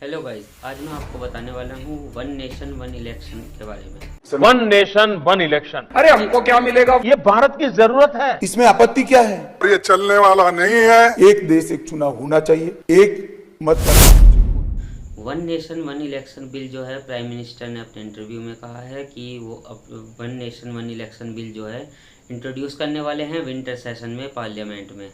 Hello guys, आज मैं आपको बताने वाला हूँ वन नेशन वन इलेक्शन के बारे में। वन नेशन वन इलेक्शन, अरे हमको क्या मिलेगा? ये भारत की जरूरत है। इसमें आपत्ति क्या है? ये चलने वाला नहीं है। एक देश एक चुनाव होना चाहिए, एक मत। One nation one election bill जो है, प्राइम मिनिस्टर ने अपने इंटरव्यू में कहा है कि वो one nation one election bill जो है इंट्रोड्यूस करने वाले हैं विंटर सेशन में पार्लियामेंट में।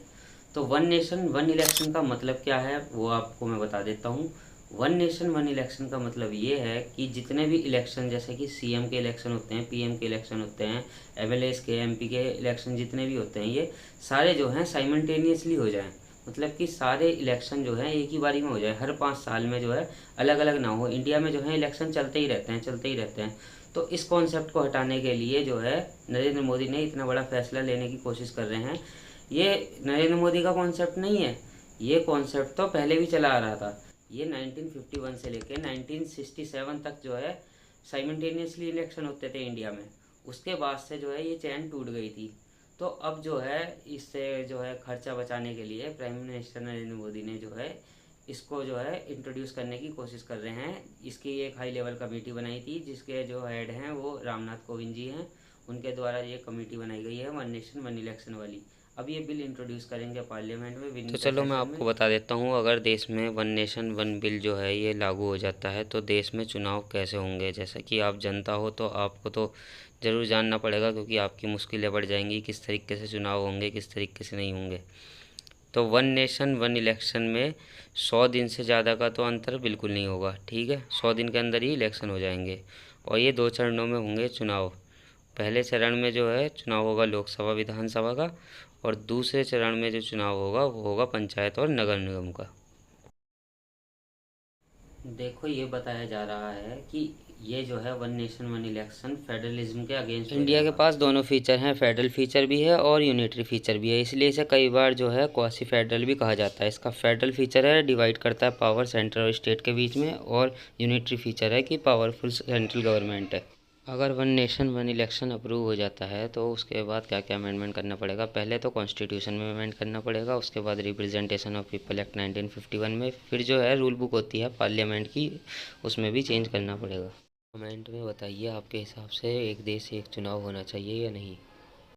तो वन नेशन वन इलेक्शन का मतलब क्या है वो आपको मैं बता देता हूँ। वन नेशन वन इलेक्शन का मतलब ये है कि जितने भी इलेक्शन, जैसे कि सीएम के इलेक्शन होते हैं, पीएम के इलेक्शन होते हैं, एमएलएस के, एमपी के इलेक्शन जितने भी होते हैं, ये सारे जो हैं साइमल्टेनियसली हो जाएं। मतलब कि सारे इलेक्शन जो हैं एक ही बारी में हो जाए, हर 5 साल में जो है अलग अलग ना हो। इंडिया में जो है इलेक्शन चलते ही रहते हैं। तो इस कॉन्सेप्ट को हटाने के लिए जो है नरेंद्र मोदी ने इतना बड़ा फैसला लेने की कोशिश कर रहे हैं। ये नरेंद्र मोदी का कॉन्सेप्ट नहीं है, ये कॉन्सेप्ट तो पहले भी चला आ रहा था। ये 1951 से लेके 1967 तक जो है साइमल्टेनियसली इलेक्शन होते थे इंडिया में। उसके बाद से जो है ये चैन टूट गई थी। तो अब जो है इससे जो है खर्चा बचाने के लिए प्राइम मिनिस्टर नरेंद्र मोदी ने जो है इसको जो है इंट्रोड्यूस करने की कोशिश कर रहे हैं। इसकी एक हाई लेवल कमेटी बनाई थी जिसके जो हेड हैं वो रामनाथ कोविंद जी हैं। उनके द्वारा ये कमेटी बनाई गई है वन नेशन वन इलेक्शन वाली। अब ये बिल इंट्रोड्यूस करेंगे पार्लियामेंट में। तो चलो मैं आपको बता देता हूँ, अगर देश में वन नेशन वन बिल जो है ये लागू हो जाता है तो देश में चुनाव कैसे होंगे। जैसा कि आप जनता हो तो आपको तो ज़रूर जानना पड़ेगा, क्योंकि आपकी मुश्किलें बढ़ जाएंगी किस तरीके से चुनाव होंगे, किस तरीके से नहीं होंगे। तो वन नेशन वन इलेक्शन में 100 दिन से ज़्यादा का तो अंतर बिल्कुल नहीं होगा, ठीक है। 100 दिन के अंदर ही इलेक्शन हो जाएंगे और ये 2 चरणों में होंगे चुनाव। पहले चरण में जो है चुनाव होगा लोकसभा विधानसभा का, और दूसरे चरण में जो चुनाव होगा वो होगा पंचायत और नगर निगम का। देखो, ये बताया जा रहा है कि ये जो है one nation one election federalism के अगेंस्ट। इंडिया के पास दोनों फीचर हैं, फेडरल फीचर भी है और यूनिटरी फीचर भी है, इसलिए इसे कई बार जो है क्वासी फेडरल भी कहा जाता है। इसका फेडरल फीचर है डिवाइड करता है पावर सेंटर और स्टेट के बीच में, और यूनिटरी फीचर है कि पावरफुल सेंट्रल गवर्नमेंट है। अगर one nation one election approve हो जाता है तो उसके बाद क्या क्या अमेंडमेंट करना पड़ेगा। पहले तो कॉन्स्टिट्यूशन में अमेंड करना पड़ेगा, उसके बाद रिप्रेजेंटेशन ऑफ पीपल एक्ट 1951 में, फिर जो है रूल बुक होती है पार्लियामेंट की, उसमें भी चेंज करना पड़ेगा। कमेंट में बताइए आपके हिसाब से एक देश एक चुनाव होना चाहिए या नहीं।